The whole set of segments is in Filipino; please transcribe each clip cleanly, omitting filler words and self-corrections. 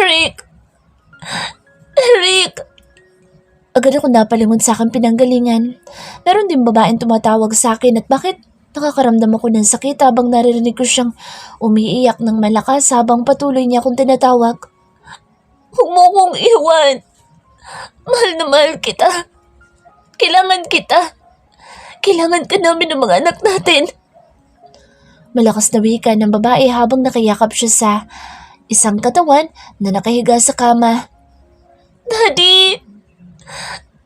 Eric! Eric! Agad ako napalingon sa aking pinanggalingan. Meron din babaeng tumatawag sa akin at bakit nakakaramdam ako ng sakit habang naririnig ko siyang umiiyak ng malakas habang patuloy niya akong tinatawag. Huwag mo kong iwan. Mahal na mahal kita. Kailangan kita. Kailangan ka namin ng mga anak natin. Malakas na wika ng babae habang nakayakap siya sa isang katawan na nakahiga sa kama. Daddy!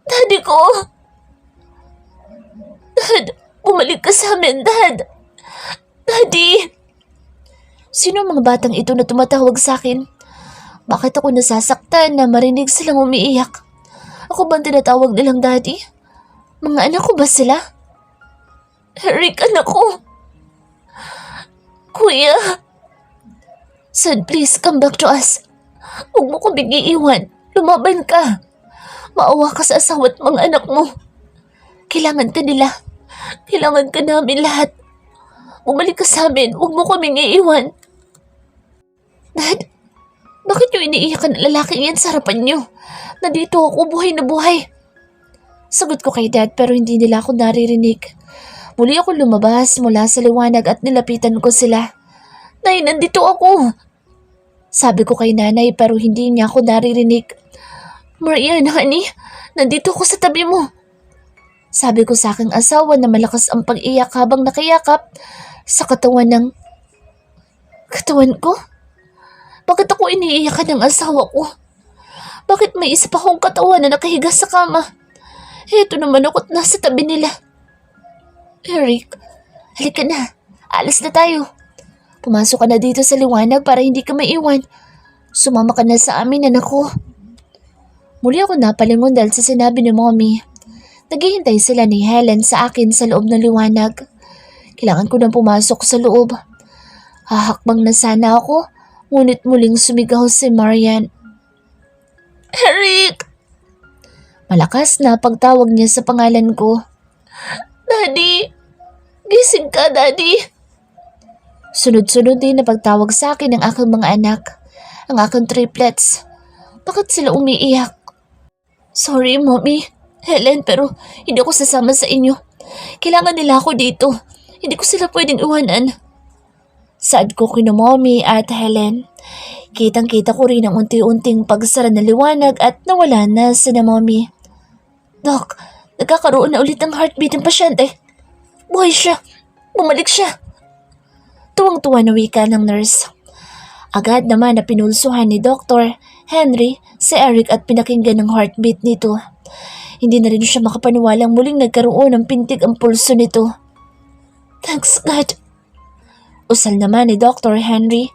Daddy ko! Dad! Bumalik ka sa amin, Dad! Daddy! Sino ang mga batang ito na tumatawag sa akin? Bakit ako nasasaktan na marinig silang umiiyak? Ako ba ang tinatawag nilang Daddy? Mga anak ko ba sila? Eric, anak ko! Kuya! Son, please come back to us. Huwag mo kaming iiwan. Lumaban ka. Maawa ka sa asawa at mga anak mo. Kailangan ka nila. Kailangan ka namin lahat. Bumalik ka sa amin. Huwag mo kaming iiwan. Dad, bakit niyo iniiyakan ang lalaking yan sa harapan niyo? Nandito ako buhay na buhay. Sagot ko kay Dad pero hindi nila ako naririnig. Muli ako lumabas mula sa liwanag at nilapitan ko sila. Nay, nandito ako. Sabi ko kay Nanay pero hindi niya ako naririnig. Marian, honey, nandito ako sa tabi mo. Sabi ko sa aking asawa na malakas ang pag-iyak habang nakayakap sa katawan ko? Bakit ako iniiyakan ng asawa ko? Bakit may isa pa akong katawan na nakahiga sa kama? Heto naman ako't nasa tabi nila. Eric, halika na. Alis na tayo. Pumasok ka na dito sa liwanag para hindi ka maiwan. Sumama ka na sa amin, anak ko. Muli ako napalingon dahil sa sinabi ni Mommy. Naghihintay sila ni Helen sa akin sa loob ng liwanag. Kailangan ko nang pumasok sa loob. Hahakbang na sana ako, ngunit muling sumigaw si Marian. Eric! Malakas na pagtawag niya sa pangalan ko. Daddy! Gising ka, Daddy! Sunod-sunod din na pagtawag sa akin ng aking mga anak, ang aking triplets. Bakit sila umiiyak? Sorry, Mommy, Helen, pero hindi ako sasama sa inyo. Kailangan nila ako dito. Hindi ko sila pwedeng iwanan. Saad ko kina Mommy at Helen. Kitang-kita ko rin ang unti-unting pagsara ng liwanag at nawala na sina Mommy. Doc, nagkakaroon na ulit ng heartbeat ng pasyente. Buhay siya. Bumalik siya. Tuwang-tuwa na wika ng nurse. Agad naman na pinulsuhan ni Dr. Henry si Eric at pinakinggan ng heartbeat nito. Hindi na rin siya makapaniwalang muling nagkaroon ng pintig ang pulso nito. Thanks God. Usal naman ni Dr. Henry.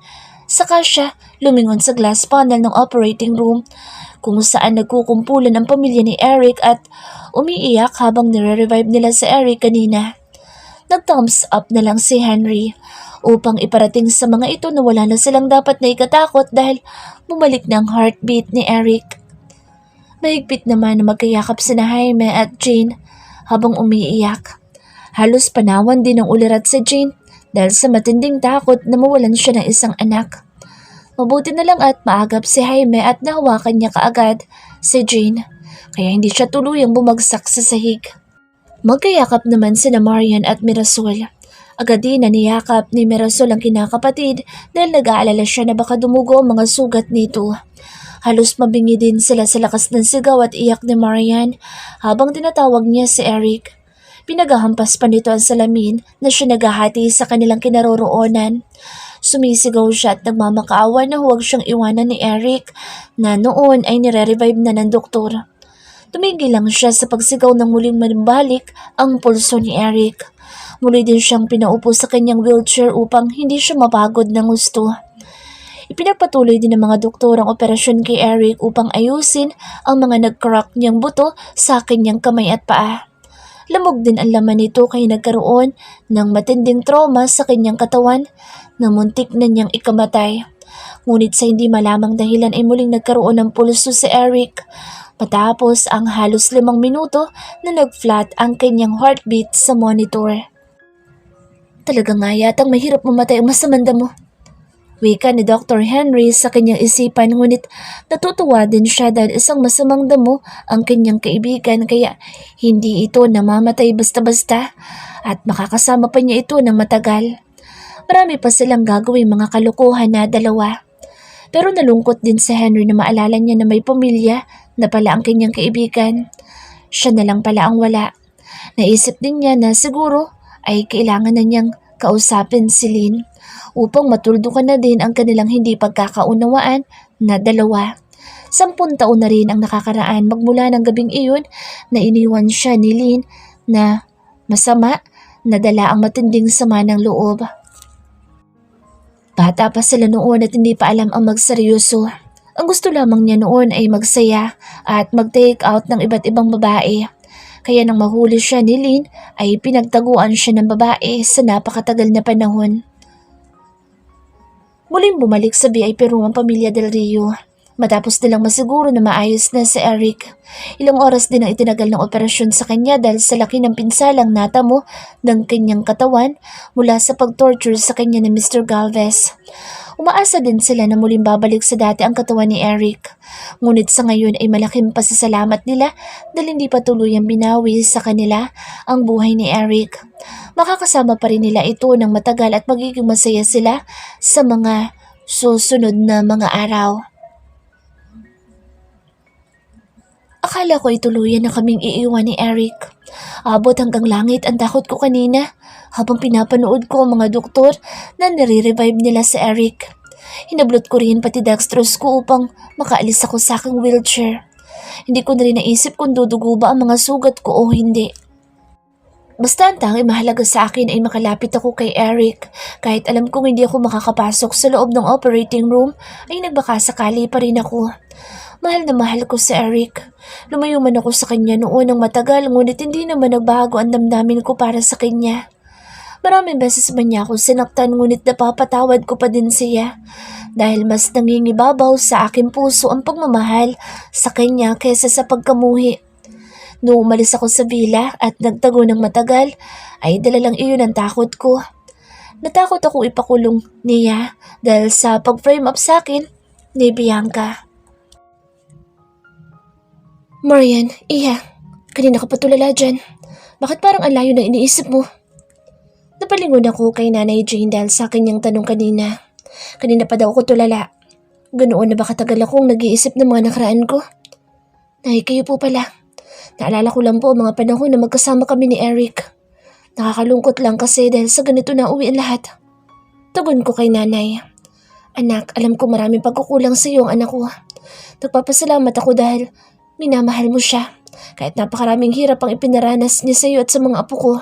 Saka siya lumingon sa glass panel ng operating room kung saan nagkukumpulan ang pamilya ni Eric at umiiyak habang nire-revive nila si Eric kanina. Nag-thumbs up na lang si Henry upang iparating sa mga ito na wala na silang dapat na ikatakot dahil bumalik na ang heartbeat ni Eric. Mahigpit naman na magkayakap sina Jaime at Jane habang umiiyak. Halos panawan din ang ulirat si Jane dahil sa matinding takot na mawalan siya ng isang anak. Mabuti na lang at maagap si Jaime at nahawakan niya kaagad si Jane kaya hindi siya tuluyang bumagsak sa sahig. Magkayakap naman sina Marian at Mirasol. Agad din na niyakap ni Mirasol ang kinakapatid dahil nag-aalala siya na baka dumugo ang mga sugat nito. Halos mabingi din sila sa lakas ng sigaw at iyak ni Marian habang tinatawag niya si Eric. Pinagahampas pa nito ang salamin na siya naghahati sa kanilang kinaroroonan. Sumisigaw siya at nagmamakaawa na huwag siyang iwanan ni Eric na noon ay nire-revive na ng doktor. Tumigil lang siya sa pagsigaw nang muling manibalik ang pulso ni Eric. Muli din siyang pinaupo sa kanyang wheelchair upang hindi siya mapagod ng gusto. Ipinagpatuloy din ng mga doktor ang operasyon kay Eric upang ayusin ang mga nag-crack niyang buto sa kanyang kamay at paa. Lamog din ang laman nito kaya nagkaroon ng matinding trauma sa kanyang katawan na muntik na niyang ikamatay. Ngunit sa hindi malamang dahilan ay muling nagkaroon ng pulso si Eric. Matapos ang halos 5 minuto na nag-flat ang kanyang heartbeat sa monitor. Talaga nga yatang mahirap mamatay ang masamanda mo. Wika ni Dr. Henry sa kanyang isipan ngunit natutuwa din siya dahil isang masamang damo ang kanyang kaibigan kaya hindi ito namamatay basta-basta at makakasama pa niya ito ng matagal. Marami pa silang gagawing mga kalokohan na dalawa. Pero nalungkot din si Henry na maalala niya na may pamilya na pala ang kanyang kaibigan. Siya na lang pala ang wala. Naisip din niya na siguro ay kailangan na niyang kausapin si Lynn upang matuldukan na din ang kanilang hindi pagkakaunawaan na dalawa. 10 taon na rin ang nakakaraan magmula ng gabing iyon na iniwan siya ni Lynn na masama na dala ang matinding sama ng loob. Bata pa sila noon at hindi pa alam ang magseryoso. Ang gusto lamang niya noon ay magsaya at mag-take out ng iba't ibang babae. Kaya nang mahuli siya ni Lynn ay pinagtaguan siya ng babae sa napakatagal na panahon. Muling bumalik sa VIP room ang pamilya Del Rio. Matapos nilang masiguro na maayos na si Eric. Ilang oras din ang itinagal ng operasyon sa kanya dahil sa laki ng pinsalang natamo ng kanyang katawan mula sa pag-torture sa kanya ni Mr. Galvez. Umaasa din sila na muling babalik sa dati ang katawan ni Eric. Ngunit sa ngayon ay malaking pasasalamat nila dahil hindi pa tuluyang binawi sa kanila ang buhay ni Eric. Makakasama pa rin nila ito ng matagal at magiging masaya sila sa mga susunod na mga araw. Akala ko ay tuluyan na kaming iiwan ni Eric. Abot hanggang langit ang takot ko kanina habang pinapanood ko ang mga doktor na nire-revive nila si Eric. Hinablot ko rin pati dextrose ko upang makaalis ako sa aking wheelchair. Hindi ko na rin naisip kung dudugo ba ang mga sugat ko o hindi. Basta ang tanging mahalaga sa akin ay makalapit ako kay Eric. Kahit alam kong hindi ako makakapasok sa loob ng operating room, ay nagbaka sakali pa rin ako. Mahal na mahal ko si Eric. Lumayo man ako sa kanya noon ng matagal ngunit hindi naman nagbago ang damdamin ko para sa kanya. Maraming beses man niya ako sinaktan ngunit napapatawad ko pa din siya. Dahil mas nangingibabaw sa aking puso ang pagmamahal sa kanya kaysa sa pagkamuhi. Noong umalis ako sa villa at nagtago ng matagal, ay dala lang iyon ang takot ko. Natakot ako ipakulong niya dahil sa pag-frame up sa akin ni Bianca. Marian, Iha, kanina ka pa tulala dyan. Bakit parang ang layo na iniisip mo? Napalingon ako kay Nanay Jane dahil sa kanyang tanong kanina. Kanina pa daw ako tulala. Ganoon na ba katagal akong nag-iisip ng mga nakaraan ko? Nay, kayo po pala. Naalala ko lang po ang mga panahon na magkasama kami ni Eric. Nakakalungkot lang kasi dahil sa ganito na uwi ang lahat. Tugon ko kay nanay. Anak, alam ko maraming pagkukulang sa iyo ang anak ko. Nagpapasalamat ako dahil minamahal mo siya. Kahit napakaraming hirap ang ipinaranas niya sa iyo at sa mga apo ko.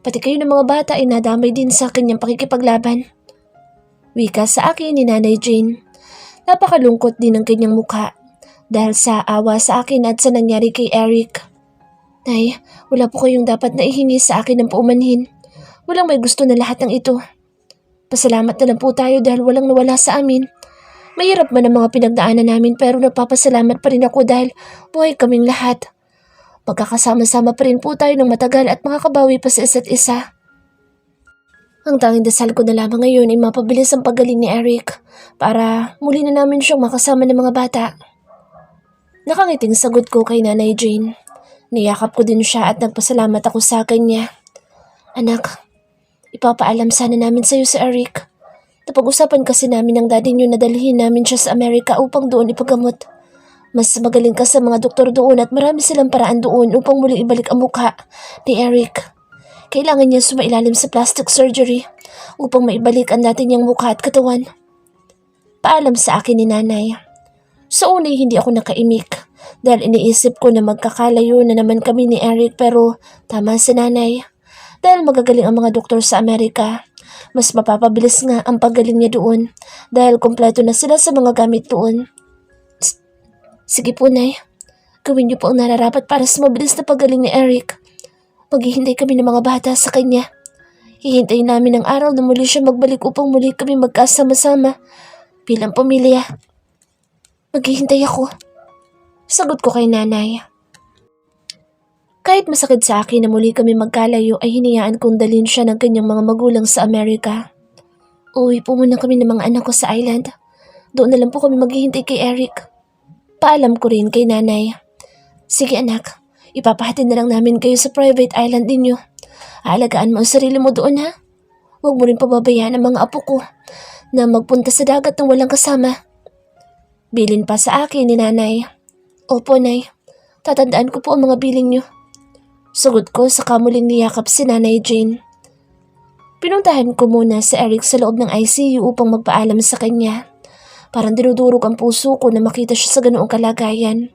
Pati kayo ng mga bata ay nadamay din sa kanyang pakikipaglaban. Wika sa akin ni Nanay Jane. Napakalungkot din ang kanyang mukha. Dahil sa awa sa akin at sa nangyari kay Eric. Nay, wala po kayong dapat na ihingi sa akin ng paumanhin. Walang may gusto na lahat ng ito. Pasalamat na lang po tayo dahil walang nawala sa amin. Mahirap man ang mga pinagdaanan namin pero nagpapasalamat pa rin ako dahil buhay kaming lahat. Magkakasama-sama pa rin po tayo ng matagal at makakabawi pa sa isa't isa. Ang tanging dasal ko na lamang ngayon ay mapabilis ang paggaling ni Eric para muli na namin siyang makasama ng mga bata. Nakangiting sagot ko kay Nanay Jane. Niyakap ko din siya at nagpasalamat ako sa kanya. Anak, ipapaalam sana namin sa iyo si Eric. Napag-usapan kasi namin ng daddy niyo na dalhin namin siya sa Amerika upang doon ipagamot. Mas magaling ka sa mga doktor doon at marami silang paraan doon upang muling ibalik ang mukha ni Eric. Kailangan niya sumailalim sa plastic surgery upang maibalik ang dati niyang mukha at katawan. Paalam sa akin ni nanay. Sa una hindi ako nakaimik dahil iniisip ko na magkakalayo na naman kami ni Eric pero tama si nanay. Dahil magagaling ang mga doktor sa Amerika, mas mapapabilis nga ang paggaling niya doon dahil kompleto na sila sa mga gamit doon. Sige po, Nay. Gawin niyo po ang nararapat para sa mabilis na paggaling ni Eric. Maghihintay kami ng mga bata sa kanya. Hihintayin namin ang araw na muli siya magbalik upang muli kami magkasama-sama bilang pamilya. Maghihintay ako. Sagot ko kay nanay. Kahit masakit sa akin na muli kami magkalayo ay hinayaan kong dalhin siya ng kanyang mga magulang sa Amerika. Uwi po muna kami ng mga anak ko sa island. Doon na lang po kami maghihintay kay Eric. Paalam ko rin kay nanay. Sige anak, ipapahatid na lang namin kayo sa private island ninyo. Aalagaan mo ang sarili mo doon ha. Huwag mo rin pababayaan ang mga apo ko na magpunta sa dagat ng walang kasama. Bilin pa sa akin ni nanay. Opo nay, tatandaan ko po ang mga biling niyo. Sagot ko sa kamuling niyakap si Nanay Jane. Pinuntahan ko muna si Eric sa loob ng ICU upang magpaalam sa kanya. Parang dinudurog ang puso ko na makita siya sa ganoong kalagayan.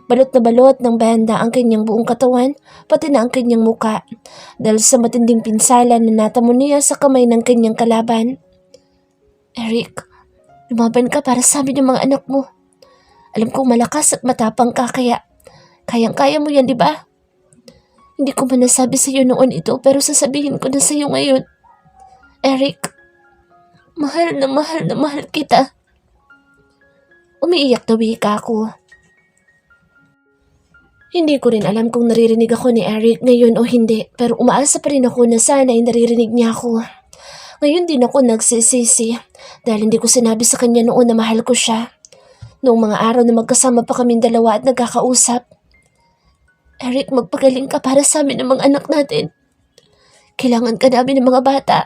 Balot na balot ng banda ang kanyang buong katawan, pati na ang kanyang muka, dahil sa matinding pinsala na natamo niya sa kamay ng kanyang kalaban. Eric, lumaban ka para sa amin yung mga anak mo. Alam kong malakas at matapang ka kaya kayang-kaya mo yan, di ba? Hindi ko man nasabi sa iyo noon ito pero sasabihin ko na sa iyo ngayon. Eric, mahal na mahal kita. Umiiyak na wika ako. Hindi ko rin alam kung naririnig ako ni Eric ngayon o hindi pero umaasa pa rin ako na sana ay naririnig niya ako. Ngayon din ako nagsisisi dahil hindi ko sinabi sa kanya noon na mahal ko siya. Noong mga araw na magkasama pa kaming dalawa at nagkakausap. Eric, magpagaling ka para sa amin ng mga anak natin. Kailangan ka namin ng mga bata.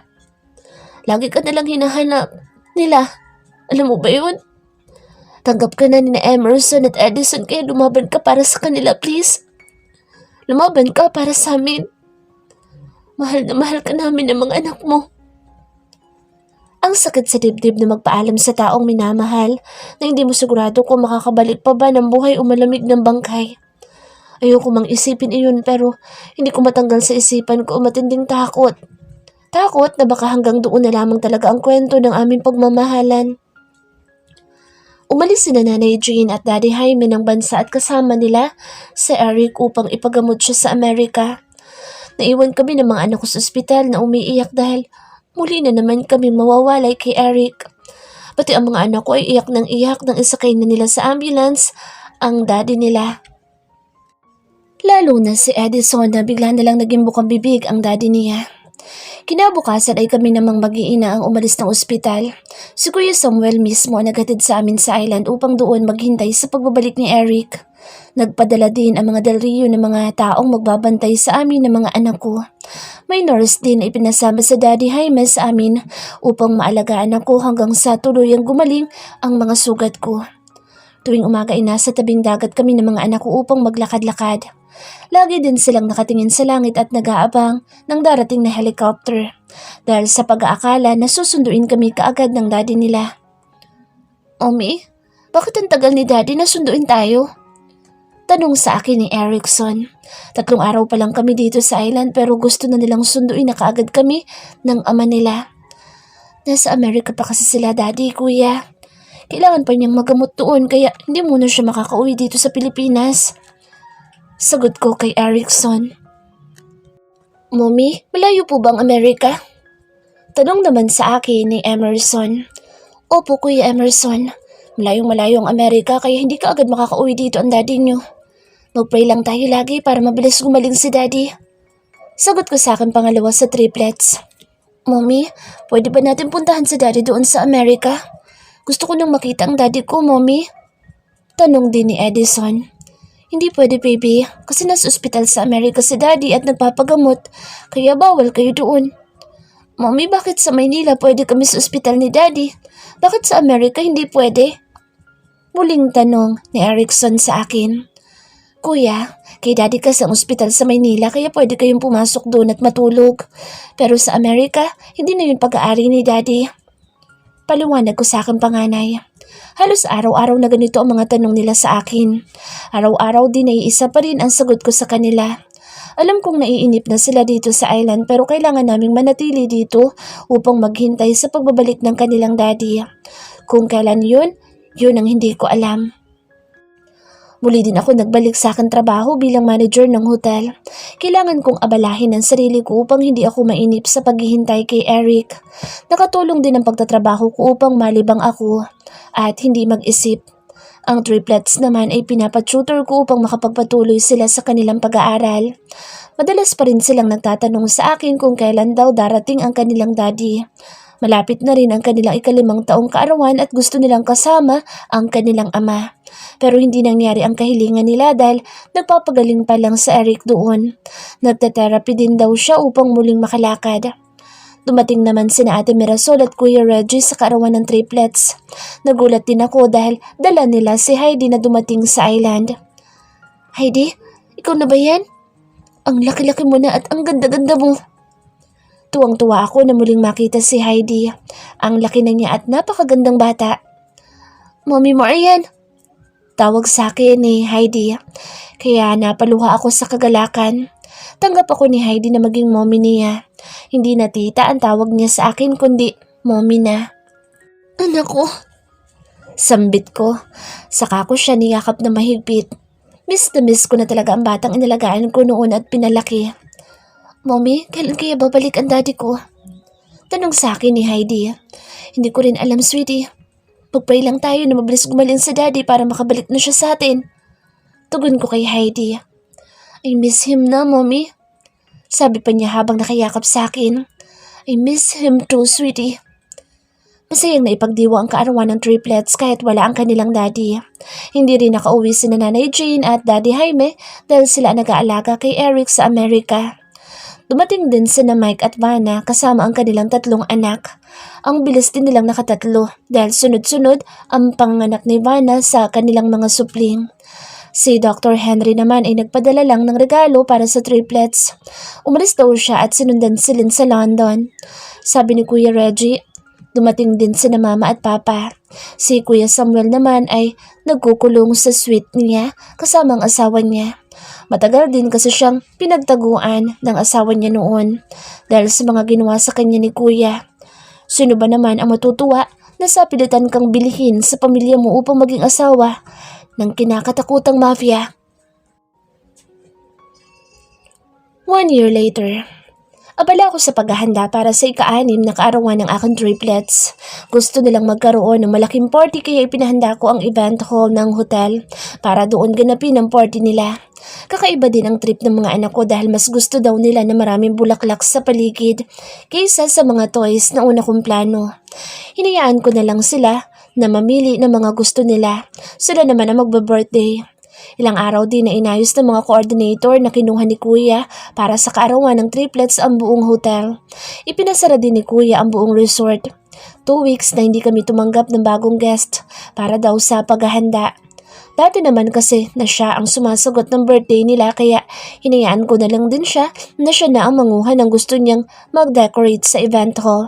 Lagi ka nalang hinahanap nila. Alam mo ba yun? Tanggap ka na ni Emerson at Edison kaya lumaban ka para sa kanila, please. Lumaban ka para sa amin. Mahal na mahal ka namin ng mga anak mo. Ang sakit sa dibdib na magpaalam sa taong minamahal na hindi mo sigurado kung makakabalik pa ba ng buhay o malamig ng bangkay. Ayoko mang isipin iyon pero hindi ko matanggal sa isipan ko ang matinding takot. Takot na baka hanggang doon na lamang talaga ang kwento ng aming pagmamahalan. Umalis sina Nanay Jane at Daddy Jaime ng bansa at kasama nila si Eric upang ipagamot siya sa Amerika. Naiwan kami ng mga anak ko sa ospital na umiiyak dahil muli na naman kami mawawalay kay Eric. Pati ang mga anak ko ay iyak nang isakay na nila sa ambulance ang daddy nila. Lalo na si Edison na bigla na lang naging bukang bibig ang daddy niya. Kinabukasan ay kami namang mag-iina ang umalis ng ospital. Si Kuya Samuel mismo ang naghatid sa amin sa island upang doon maghintay sa pagbabalik ni Eric. Nagpadala din ang mga Del Rio ng mga taong magbabantay sa amin ng mga anak ko. May nurse din na ipinasama sa Daddy Jaime sa amin upang maalagaan ako hanggang sa tuluyang gumaling ang mga sugat ko. Tuwing umaga ay nasa tabing dagat kami ng mga anak ko upang maglakad-lakad. Lagi din silang nakatingin sa langit at nag-aabang ng darating na helicopter dahil sa pag-aakala na susunduin kami kaagad ng daddy nila. Omi, bakit ang tagal ni daddy na sunduin tayo? Tanong sa akin ni Erickson. 3 araw pa lang kami dito sa island pero gusto na nilang sunduin na kaagad kami ng ama nila. Nasa Amerika pa kasi sila daddy, kuya. Kailangan pa niyang magamot doon kaya hindi muna siya makakauwi dito sa Pilipinas. Sagot ko kay Erickson. Mommy, malayo po bang Amerika? Tanong naman sa akin ni Emerson. Opo, Kuya Emerson. Malayong-malayo ang Amerika kaya hindi ka agad makakauwi dito ang daddy niyo. Mag-pray lang tayo lagi para mabilis gumaling si daddy. Sagot ko sa akin pangalawa sa triplets. Mommy, pwede ba natin puntahan si daddy doon sa Amerika? Gusto ko nang makita ang daddy ko, Mommy. Tanong din ni Edison. Hindi pwede, baby, kasi nasa ospital sa Amerika si daddy at nagpapagamot, kaya bawal kayo doon. Mommy, bakit sa Maynila pwede kami sa ospital ni daddy? Bakit sa Amerika hindi pwede? Muling tanong ni Erickson sa akin. Kuya, kay daddy ka sa ospital sa Maynila kaya pwede kayong pumasok doon at matulog. Pero sa Amerika, hindi na yun pag-aari ni daddy. Paliwanag ko sa akin panganay. Halos araw-araw na ganito ang mga tanong nila sa akin. Araw-araw din ay isa pa rin ang sagot ko sa kanila. Alam kong naiinip na sila dito sa island pero kailangan naming manatili dito upang maghintay sa pagbabalik ng kanilang daddy. Kung kailan yun ang hindi ko alam. Muli din ako nagbalik sa aking trabaho bilang manager ng hotel. Kailangan kong abalahin ang sarili ko upang hindi ako mainip sa paghihintay kay Eric. Nakatulong din ang pagtatrabaho ko upang malibang ako at hindi mag-isip. Ang triplets naman ay pinapatutor ko upang makapagpatuloy sila sa kanilang pag-aaral. Madalas pa rin silang nagtatanong sa akin kung kailan daw darating ang kanilang daddy. Malapit na rin ang kanilang 5 taong kaarawan at gusto nilang kasama ang kanilang ama. Pero hindi nangyari ang kahilingan nila dahil nagpapagaling pa lang sa Eric doon. Nagte-therapy din daw siya upang muling makalakad. Dumating naman sina Ate Mirasol at Kuya Reggie sa kaarawan ng triplets. Nagulat din ako dahil dala nila si Heidi na dumating sa island. Heidi, ikaw na ba yan? Ang laki-laki mo na at ang ganda-ganda mo. Tuwang-tuwa ako na muling makita si Heidi. Ang laki na niya at napakagandang bata. Mommy mo yan. Tawag sa akin ni Heidi. Kaya napaluha ako sa kagalakan. Tanggap ako ni Heidi na maging mommy niya. Hindi na tita ang tawag niya sa akin kundi mommy na. Anak ko. Sambit ko. Saka ko siya niyakap na mahigpit. Miss na miss ko na talaga ang batang inalagaan ko noon at pinalaki. Mommy, kailan kaya babalik ang daddy ko? Tanong sa akin ni Heidi. Hindi ko rin alam, sweetie. Pag-pray lang tayo na mabilis gumaling sa daddy para makabalik na siya sa atin. Tugon ko kay Heidi. I miss him na, mommy. Sabi pa niya habang nakayakap sa akin. I miss him too, sweetie. Masayang naipagdiwa ang kaarawan ng triplets kahit wala ang kanilang daddy. Hindi rin nakauwi si Nanay Jane at Daddy Jaime dahil sila nag-aalaga kay Eric sa Amerika. Dumating din sina Mike at Vanna kasama ang kanilang 3 anak. Ang bilis din nilang nakatatlo dahil sunod-sunod ang panganak ni Vanna sa kanilang mga supling. Si Dr. Henry naman ay nagpadala lang ng regalo para sa triplets. Umalis daw siya at sinundan silin sa London. Sabi ni Kuya Reggie, dumating din sina Mama at Papa. Si Kuya Samuel naman ay nagkukulong sa suite niya kasama ang asawa niya. Matagal din kasi siyang pinagtaguan ng asawa niya noon dahil sa mga ginawa sa kanya ni Kuya. Sino ba naman ang matutuwa na sapilitan kang bilhin sa pamilya mo upang maging asawa ng kinakatakutang mafia? 1 year later. Abala ako sa paghahanda para sa ika-6 na kaarawan ng aking triplets. Gusto nilang magkaroon ng malaking party kaya ipinahanda ko ang event hall ng hotel para doon ganapin ang party nila. Kakaiba din ang trip ng mga anak ko dahil mas gusto daw nila na maraming bulaklak sa paligid kaysa sa mga toys na una kong plano. Hinayaan ko na lang sila na mamili ng mga gusto nila. Sila naman ang magbe-birthday. Ilang araw din na inayos ng mga coordinator na kinuha ni Kuya para sa kaarawan ng triplets ang buong hotel. Ipinasara din ni Kuya ang buong resort. 2 weeks na hindi kami tumanggap ng bagong guest para daw sa paghahanda. Dati naman kasi na siya ang sumasagot ng birthday nila kaya hinayaan ko na lang din siya na ang manguha ng gusto niyang mag-decorate sa event hall.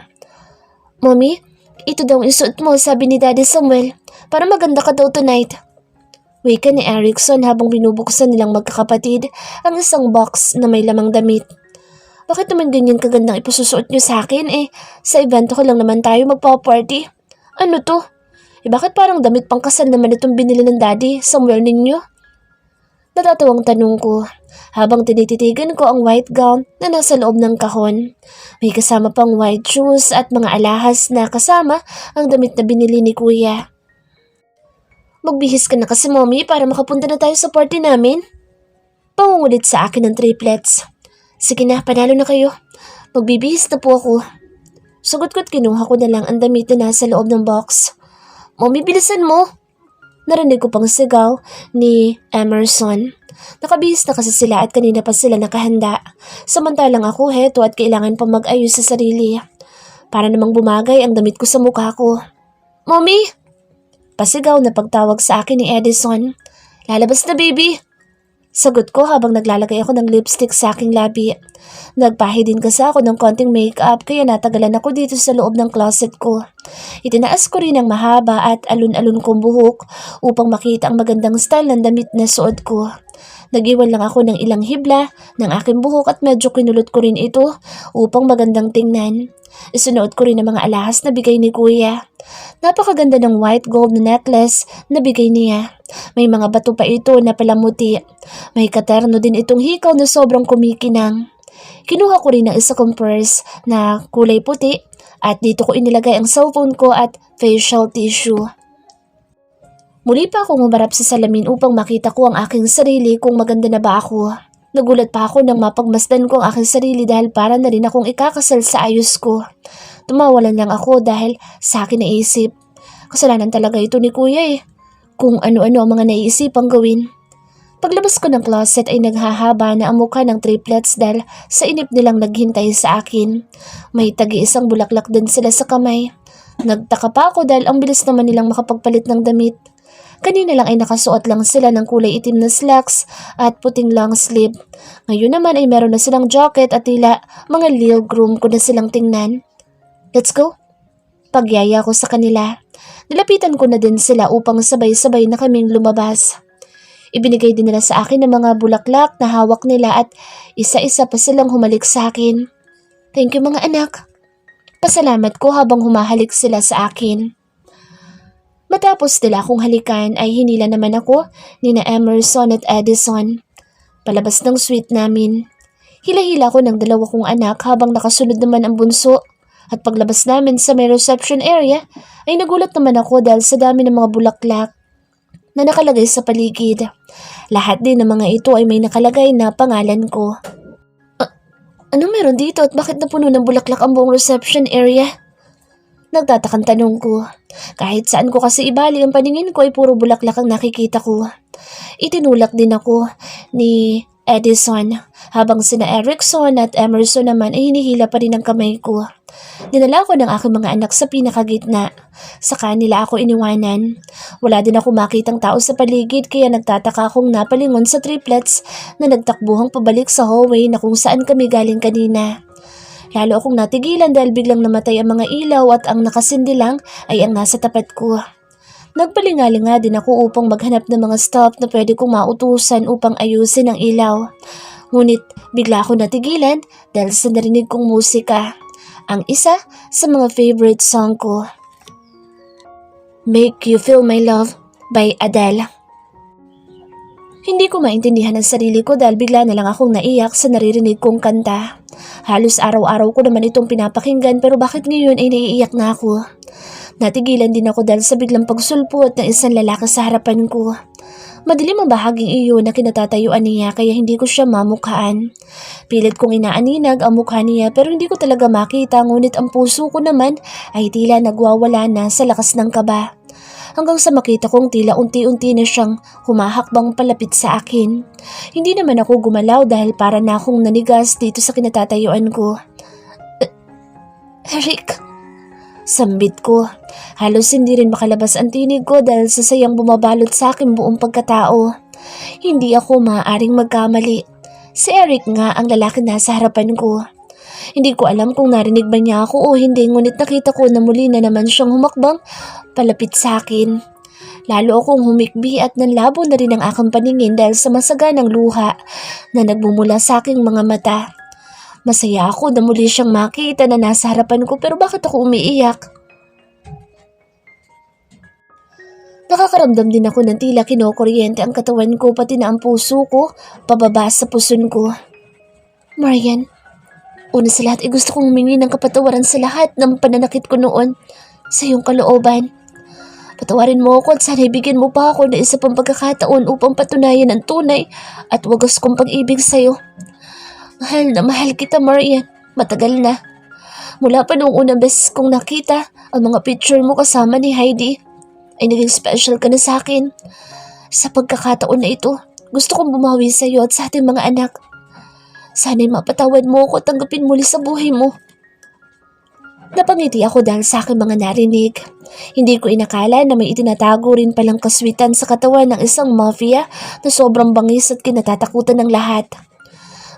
Mommy, ito daw ang isuot mo, sabi ni Daddy Samuel, para maganda ka daw tonight. Wika ni Erickson habang binubuksan nilang magkakapatid ang isang box na may lamang damit. Bakit naman ganyan kagandang ipasusuot niyo sa akin sa event ko lang naman tayo magpa-party? Ano to? Bakit parang damit pang kasal naman itong binili ng Daddy Samuel ninyo? Natatawang tanong ko habang tinititigan ko ang white gown na nasa loob ng kahon. May kasama pang white shoes at mga alahas na kasama ang damit na binili ni Kuya. Magbihis ka na kasi, Mommy, para makapunta na tayo sa party namin. Pangungulit sa akin ng triplets. Sige na, panalo na kayo. Magbibihis na po ako. Sagot-kot kinuha ko na lang ang damit na nasa loob ng box. Mommy, bilisan mo! Narinig ko pang sigaw ni Emerson. Nakabihis na kasi sila at kanina pa sila nakahanda. Samantalang ako heto at kailangan pa mag-ayos sa sarili. Para namang bumagay ang damit ko sa mukha ko. Mommy! Pasigaw na pagtawag sa akin ni Edison. Lalabas na, baby! Sagot ko habang naglalagay ako ng lipstick sa aking labi. Nagpahi din kasi ako ng konting makeup kaya natagalan ako dito sa loob ng closet ko. Itinaas ko rin ang mahaba at alun-alun kong buhok upang makita ang magandang style ng damit na suot ko. Nag-iwan lang ako ng ilang hibla ng aking buhok at medyo kinulot ko rin ito upang magandang tingnan. Isunuot ko rin ang mga alahas na bigay ni Kuya. Napakaganda ng white gold na necklace na bigay niya. May mga bato pa ito na palamuti. May katerno din itong hikaw na sobrang kumikinang. Kinuha ko rin ang isa kong purse na kulay puti at dito ko inilagay ang cellphone ko at facial tissue. Muli pa akong humarap sa salamin upang makita ko ang aking sarili kung maganda na ba ako. Nagulat pa ako nang mapagmasdan ko ang aking sarili dahil para na rin akong ikakasal sa ayos ko. Tumawalan lang ako dahil sa akin naisip. Kasalanan talaga ito ni kuya eh. Kung ano-ano ang mga naiisipang gawin. Paglabas ko ng closet ay naghahaba na ang mukha ng triplets dahil sa inip nilang naghintay sa akin. May tagi-isang bulaklak din sila sa kamay. Nagtaka pa ako dahil ang bilis naman nilang makapagpalit ng damit. Kanina lang ay nakasuot lang sila ng kulay itim na slacks at puting long sleeve. Ngayon naman ay meron na silang jacket at tila mga lil groom ko na silang tingnan. Let's go. Pagyaya ko sa kanila. Nilapitan ko na din sila upang sabay-sabay na kaming lumabas. Ibinigay din nila sa akin ng mga bulaklak na hawak nila at isa-isa pa silang humalik sa akin. Thank you mga anak. Pasalamat ko habang humahalik sila sa akin. Matapos nila akong halikan ay hinila naman ako ni na Emerson at Edison. Palabas ng suite namin. Hila-hila ko ng dalawa kong anak habang nakasunod naman ang bunso. At paglabas namin sa may reception area ay nagulat naman ako dahil sa dami ng mga bulaklak na nakalagay sa paligid. Lahat din ng mga ito ay may nakalagay na pangalan ko. Anong meron dito at bakit napuno ng bulaklak ang buong reception area? Nagtatakang tanong ko. Kahit saan ko kasi ibali ang paningin ko ay puro bulaklak ang nakikita ko. Itinulak din ako ni Edison habang sina Erickson at Emerson naman ay hinihila pa rin ang kamay ko. Dinala ko ng aking mga anak sa pinakagitna. Sa kanila ako iniwanan. Wala din ako makitang tao sa paligid kaya nagtataka akong napalingon sa triplets na nagtakbuhang pabalik sa hallway na kung saan kami galing kanina. Lalo akong natigilan dahil biglang namatay ang mga ilaw at ang nakasindi lang ay ang nasa tapat ko. Nagpalingalinga din ako upang maghanap ng mga staff na pwede kong mautusan upang ayusin ang ilaw. Ngunit bigla ako natigilan dahil sa narinig kong musika. Ang isa sa mga favorite song ko. Make You Feel My Love by Adele. Hindi ko maintindihan ang sarili ko dahil bigla na lang akong naiyak sa naririnig kong kanta. Halos araw-araw ko naman itong pinapakinggan pero bakit ngayon ay naiiyak na ako? Natigilan din ako dahil sa biglang pagsulpot ng isang lalaki sa harapan ko. Madilim ang bahaging iyon na kinatatayuan niya kaya hindi ko siya mamukhaan. Pilit kong inaaninag ang mukha niya pero hindi ko talaga makita ngunit ang puso ko naman ay tila nagwawala na sa lakas ng kaba. Hanggang sa makita kong tila unti-unti na siyang humahakbang palapit sa akin. Hindi naman ako gumalaw dahil para na akong nanigas dito sa kinatatayuan ko. Eric! Sambit ko. Halos hindi rin makalabas ang tinig ko dahil sa sayang bumabalot sa akin buong pagkatao. Hindi ako maaaring magkamali. Si Eric nga ang lalaki nasa harapan ko. Hindi ko alam kung narinig ba niya ako o hindi ngunit nakita ko na muli na naman siyang humakbang palapit sa akin. Lalo akong humikbi at nanlabo na rin ang aking paningin dahil sa masaganang luha na nagmumula sa aking mga mata. Masaya ako na muli siyang makita na nasa harapan ko pero bakit ako umiiyak? Nakakaramdam din ako ng tila kinokuryente ang katawan ko pati na ang puso ko pababa sa puson ko. Marian, una sa lahat ay gusto kong humingi ng kapatawaran sa lahat ng pananakit ko noon sa iyong kalooban. Patawarin mo ako at sana ibigyan mo pa ako na isa pang pagkakataon upang patunayan ang tunay at wagas kong pag-ibig sa iyo. Mahal na mahal kita, Marian. Matagal na. Mula pa noong unang beses kong nakita ang mga picture mo kasama ni Heidi, ay naging special ka na sa akin. Sa pagkakataon na ito, gusto kong bumawi sa iyo at sa ating mga anak. Sana'y mapatawad mo ako at tanggapin muli sa buhay mo. Napangiti ako dahil sa aking mga narinig. Hindi ko inakala na may itinatago rin palang kaswitan sa katawan ng isang mafia na sobrang bangis at kinatatakutan ng lahat.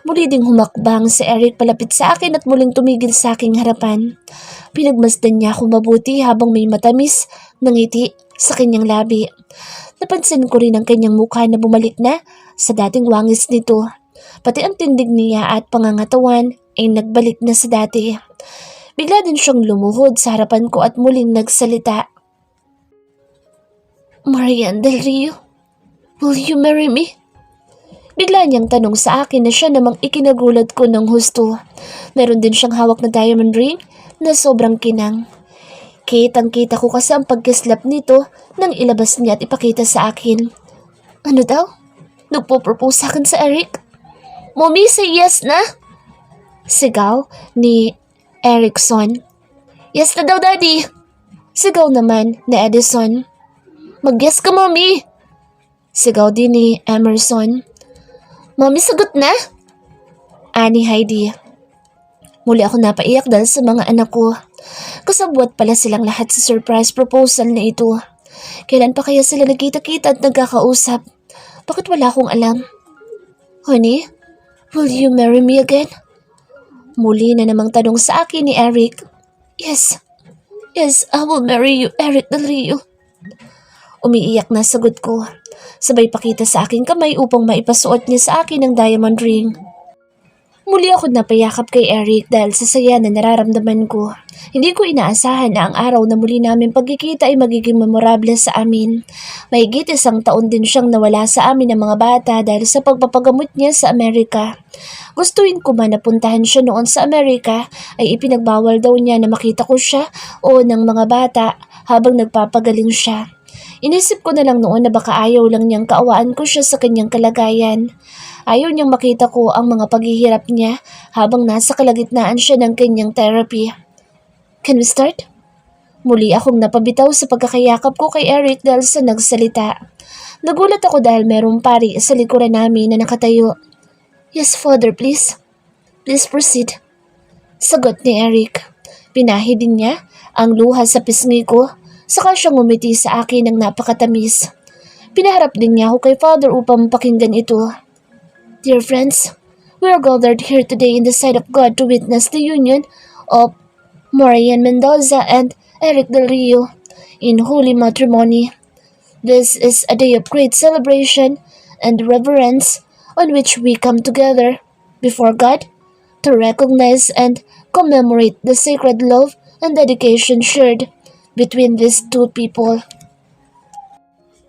Muli ding humakbang si Eric palapit sa akin at muling tumigil sa aking harapan. Pinagmasdan niya ako mabuti habang may matamis na ngiti sa kanyang labi. Napansin ko rin ang kanyang mukha na bumalik na sa dating wangis nito. Pati ang tindig niya at pangangatawan ay nagbalik na sa dati. Bigla din siyang lumuhod sa harapan ko at muling nagsalita. Marian Del Rio, will you marry me? Bigla niyang tanong sa akin na siya namang ikinagulat ko ng husto. Meron din siyang hawak na diamond ring na sobrang kinang. Kitang-kita ko kasi ang pagkislap nito nang ilabas niya at ipakita sa akin. Ano daw? Nagpo-propose sa akin sa Eric? Mommy, say yes na! Sigaw ni Erickson. Yes na daw, Daddy! Sigaw naman ni Edison. Mag-yes ka, Mommy! Sigaw din ni Emerson. Mommy, sagot na! Ani Heidi. Muli ako napaiyak dahil sa mga anak ko. Kasabwat pala silang lahat sa surprise proposal na ito. Kailan pa kaya sila nagkita-kita at nagkakausap? Bakit wala akong alam? Honey, will you marry me again? Muli na namang tanong sa akin ni Eric. Yes, I will marry you, Eric Del Rio. Umiiyak na sagot ko. Sabay pakita sa aking kamay upang maipasuot niya sa akin ang diamond ring. Muli ako napayakap kay Eric dahil sa saya na nararamdaman ko. Hindi ko inaasahan na ang araw na muli namin pagkikita ay magiging memorable sa amin. Mahigit 1 taon din siyang nawala sa amin ng mga bata dahil sa pagpapagamot niya sa Amerika. Gustuin ko man na puntahan siya noon sa Amerika ay ipinagbawal daw niya na makita ko siya o ng mga bata habang nagpapagaling siya. Inisip ko na lang noon na baka ayaw lang niyang kaawaan ko siya sa kanyang kalagayan. Ayaw niyang makita ko ang mga paghihirap niya habang nasa kalagitnaan siya ng kanyang therapy. Can we start? Muli akong napabitaw sa pagkakayakap ko kay Eric dahil sa nagsalita. Nagulat ako dahil merong pari sa likuran namin na nakatayo. Yes, Father, please. Please proceed. Sagot ni Eric. Pinahi din niya ang luha sa pisngi ko, saka siyang ngumiti sa akin ng napakatamis. Pinaharap din niya ako kay Father upang pakinggan ito. Dear friends, we are gathered here today in the sight of God to witness the union of Marian Mendoza and Eric Del Rio in holy matrimony. This is a day of great celebration and reverence on which we come together before God to recognize and commemorate the sacred love and dedication shared between these two people.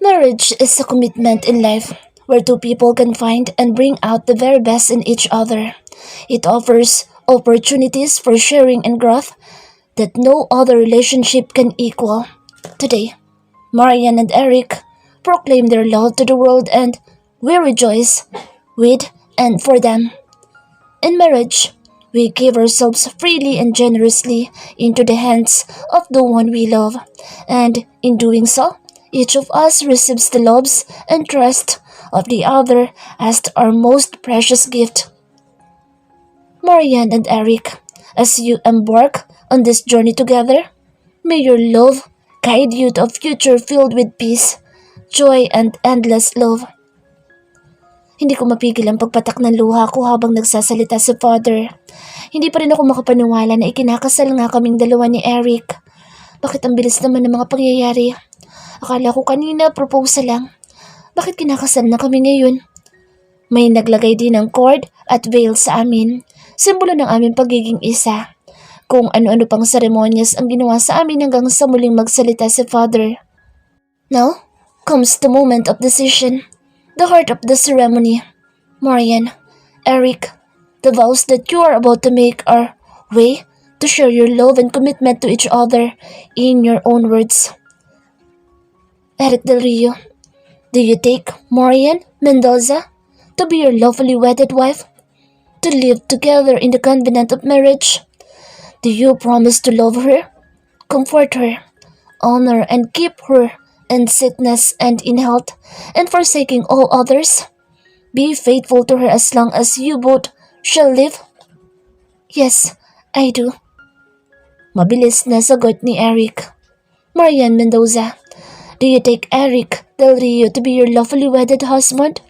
Marriage is a commitment in life where two people can find and bring out the very best in each other. It offers opportunities for sharing and growth that no other relationship can equal. Today, Marian and Eric proclaim their love to the world and we rejoice with and for them. In marriage, we give ourselves freely and generously into the hands of the one we love, and in doing so, each of us receives the loves and trust of the other as our most precious gift. Marian and Eric, as you embark on this journey together, may your love guide you to a future filled with peace, joy, and endless love. Hindi ko mapigil ang pagpatak ng luha ko habang nagsasalita si Father. Hindi pa rin ako makapaniwala na ikinakasal nga kaming dalawa ni Eric. Bakit ang bilis naman ng mga pangyayari? Akala ko kanina proposal lang. Bakit kinakasal na kami ngayon? May naglagay din ng cord at veil sa amin, simbolo ng aming pagiging isa. Kung ano-ano pang seremonyas ang ginawa sa amin hanggang sa muling magsalita si Father. Now comes the moment of decision. The heart of the ceremony. Marian, Eric, the vows that you are about to make are way to share your love and commitment to each other in your own words. Eric Del Rio, do you take Marian Mendoza to be your lawfully wedded wife? To live together in the covenant of marriage? Do you promise to love her, comfort her, honor and keep her in sickness and in health, and forsaking all others? Be faithful to her as long as you both shall live? Yes, I do. Mabilis na sagot ni Eric. Marian Mendoza, do you take Eric Del Rio to be your lawfully wedded husband?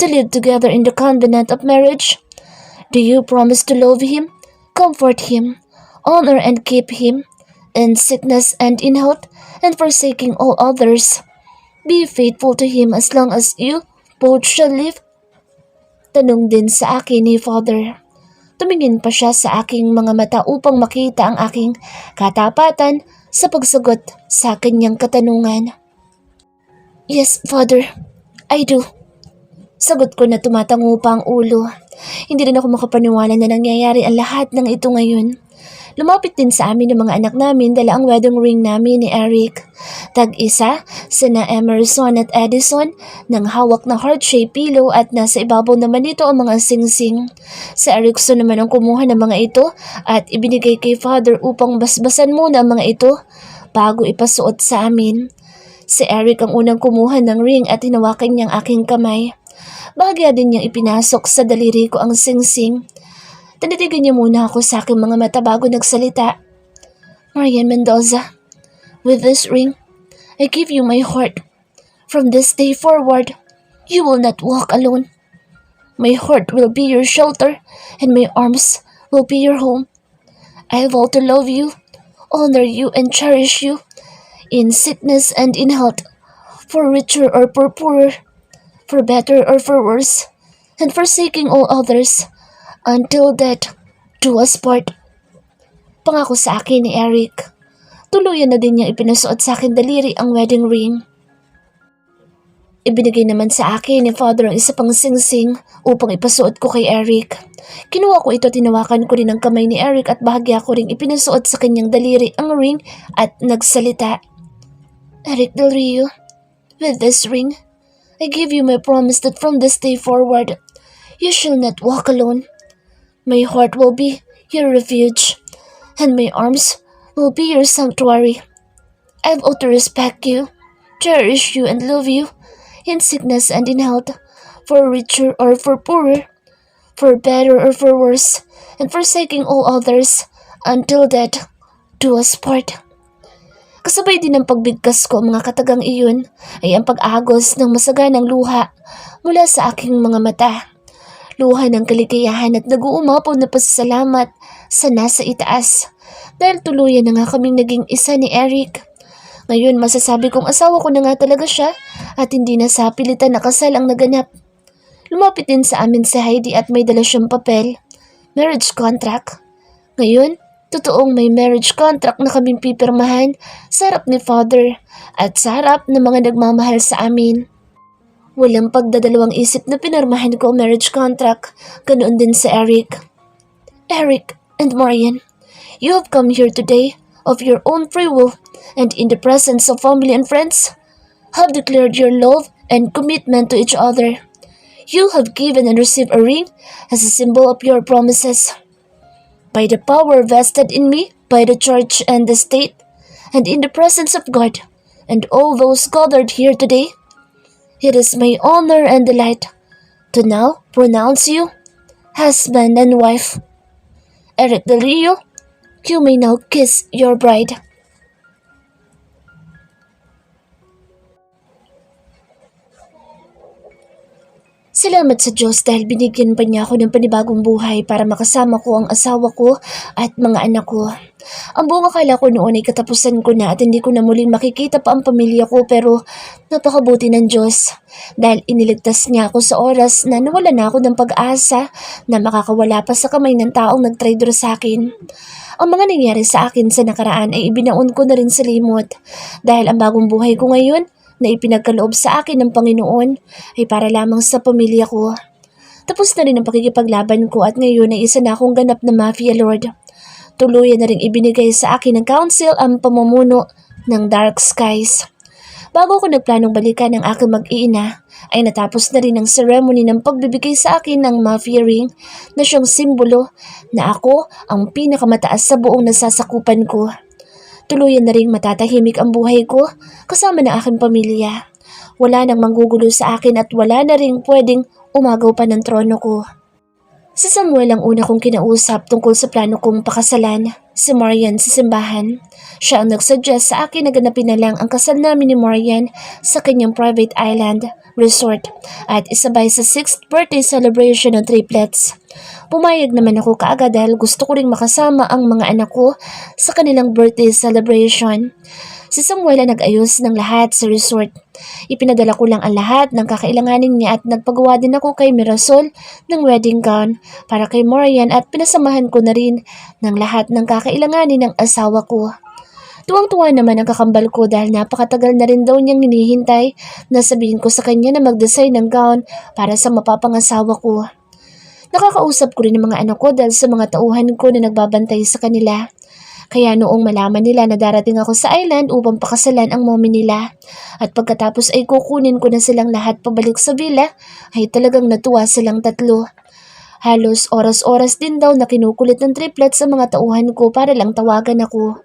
To live together in the covenant of marriage? Do you promise to love him, comfort him, honor and keep him in sickness and in health, and forsaking all others? Be faithful to him as long as you both shall live? Tanong din sa akin ni Father. Tumingin pa siya sa aking mga mata upang makita ang aking katapatan sa pagsagot sa kanyang katanungan. Yes, Father, I do. Sagot ko na tumatango pa ang ulo. Hindi rin ako makapaniwala na nangyayari ang lahat ng ito ngayon. Lumapit din sa amin ng mga anak namin dala ang wedding ring namin ni Eric. Tag-isa, sina Emerson at Edison, nang hawak na heart-shaped pillow at nasa ibabaw naman nito ang mga singsing. Si Erickson naman ang kumuha ng mga ito at ibinigay kay Father upang basbasan muna ang mga ito bago ipasuot sa amin. Si Eric ang unang kumuha ng ring at hinawakan niyang aking kamay. Bahagya din niyang ipinasok sa daliri ko ang singsing. Tinitigan niya muna ako sa aking mga mata bago nagsalita. Marian Mendoza, with this ring, I give you my heart. From this day forward, you will not walk alone. My heart will be your shelter, and my arms will be your home. I vow to love you, honor you, and cherish you, in sickness and in health, for richer or for poorer, for better or for worse, and forsaking all others, until death do us part. Pangako sa akin ni Eric. Tuluyan na din niyang ipinasuot sa akin daliri ang wedding ring. Ibinigay naman sa akin ni Father ang isa pang singsing upang ipasuot ko kay Eric. Kinuha ko ito, tinawakan ko rin ang kamay ni Eric at bahagya ko rin ipinasuot sa kanyang daliri ang ring at nagsalita. Eric Del Rio, with this ring, I give you my promise that from this day forward, you shall not walk alone. My heart will be your refuge, and my arms will be your sanctuary. I vow to respect you, cherish you, and love you, in sickness and in health, for richer or for poorer, for better or for worse, and forsaking all others, until death do us part. Kasabay din ng pagbigkas ko mga katagang iyon ay ang pag-agos ng masaganang luha mula sa aking mga mata. Luha ng kaligayahan at nag-uumapaw na pasasalamat sa nasa itaas dahil tuluyan na nga kaming naging isa ni Eric. Ngayon masasabi kong asawa ko na nga talaga siya at hindi na sa pilitan na kasal ang naganap. Lumapit din sa amin si Heidi at may dala siyang papel, marriage contract. Ngayon, totoong may marriage contract na kaming pipirmahan sa harap ni Father at sa harap ng mga nagmamahal sa amin. Walang pagdadalawang isip na pinirmahan ko ang marriage contract, ganoon din sa Eric. Eric and Marian, you have come here today of your own free will and in the presence of family and friends, have declared your love and commitment to each other. You have given and received a ring as a symbol of your promises. By the power vested in me by the church and the state, and in the presence of God and all those gathered here today, it is my honor and delight to now pronounce you husband and wife. Eric Del Rio, you may now kiss your bride. Salamat sa Diyos dahil binigyan pa niya ako ng panibagong buhay para makasama ko ang asawa ko at mga anak ko. Ang buong akala ko noon ay katapusan ko na at hindi ko na muling makikita pa ang pamilya ko, pero napakabuti ng Diyos dahil iniligtas niya ako sa oras na nawala na ako ng pag-asa na makakawala pa sa kamay ng taong nagtraidor sa akin. Ang mga nangyari sa akin sa nakaraan ay ibinaon ko na rin sa limot dahil ang bagong buhay ko ngayon na ipinagkaloob sa akin ng Panginoon ay para lamang sa pamilya ko. Tapos na rin ang pakikipaglaban ko at ngayon ay isa na akong ganap na mafia lord. Tuluyan na rin ibinigay sa akin ng council ang pamumuno ng Dark Skies. Bago ko nagplanong balikan ng aking mag-iina, ay natapos na rin ang ceremony ng pagbibigay sa akin ng mafia ring na siyang simbolo na ako ang pinakamataas sa buong nasasakupan ko. Tuluyan na ring matatahimik ang buhay ko kasama ng aking pamilya. Wala nang manggugulo sa akin at wala na ring pwedeng umagaw pa ng trono ko. Si Samuel ang una kong kinausap tungkol sa plano kong pakasalan, si Marian sa simbahan. Siya ang nagsuggest sa akin na ganapin na lang ang kasal namin ni Marian sa kanyang private island resort at isabay sa 6th birthday celebration ng triplets. Pumayag naman ako kaagad dahil gusto ko ring makasama ang mga anak ko sa kanilang birthday celebration. Si Samuel ang nag-ayos ng lahat sa resort. Ipinadala ko lang ang lahat ng kakailanganin niya at nagpagawa din ako kay Mirasol ng wedding gown para kay Marian at pinasamahan ko na rin ng lahat ng kakailanganin ng asawa ko. Tuwang-tuwa naman ang kakambal ko dahil napakatagal na rin daw niyang hinihintay na sabihin ko sa kanya na mag-design ng gown para sa mapapangasawa ko. Nakakausap ko rin ang mga anak ko dahil sa mga tauhan ko na nagbabantay sa kanila. Kaya noong malaman nila na darating ako sa island upang pakasalan ang mommy nila at pagkatapos ay kukunin ko na silang lahat pabalik sa villa, ay talagang natuwa silang tatlo. Halos oras-oras din daw na kinukulit ng triplet sa mga tauhan ko para lang tawagan ako.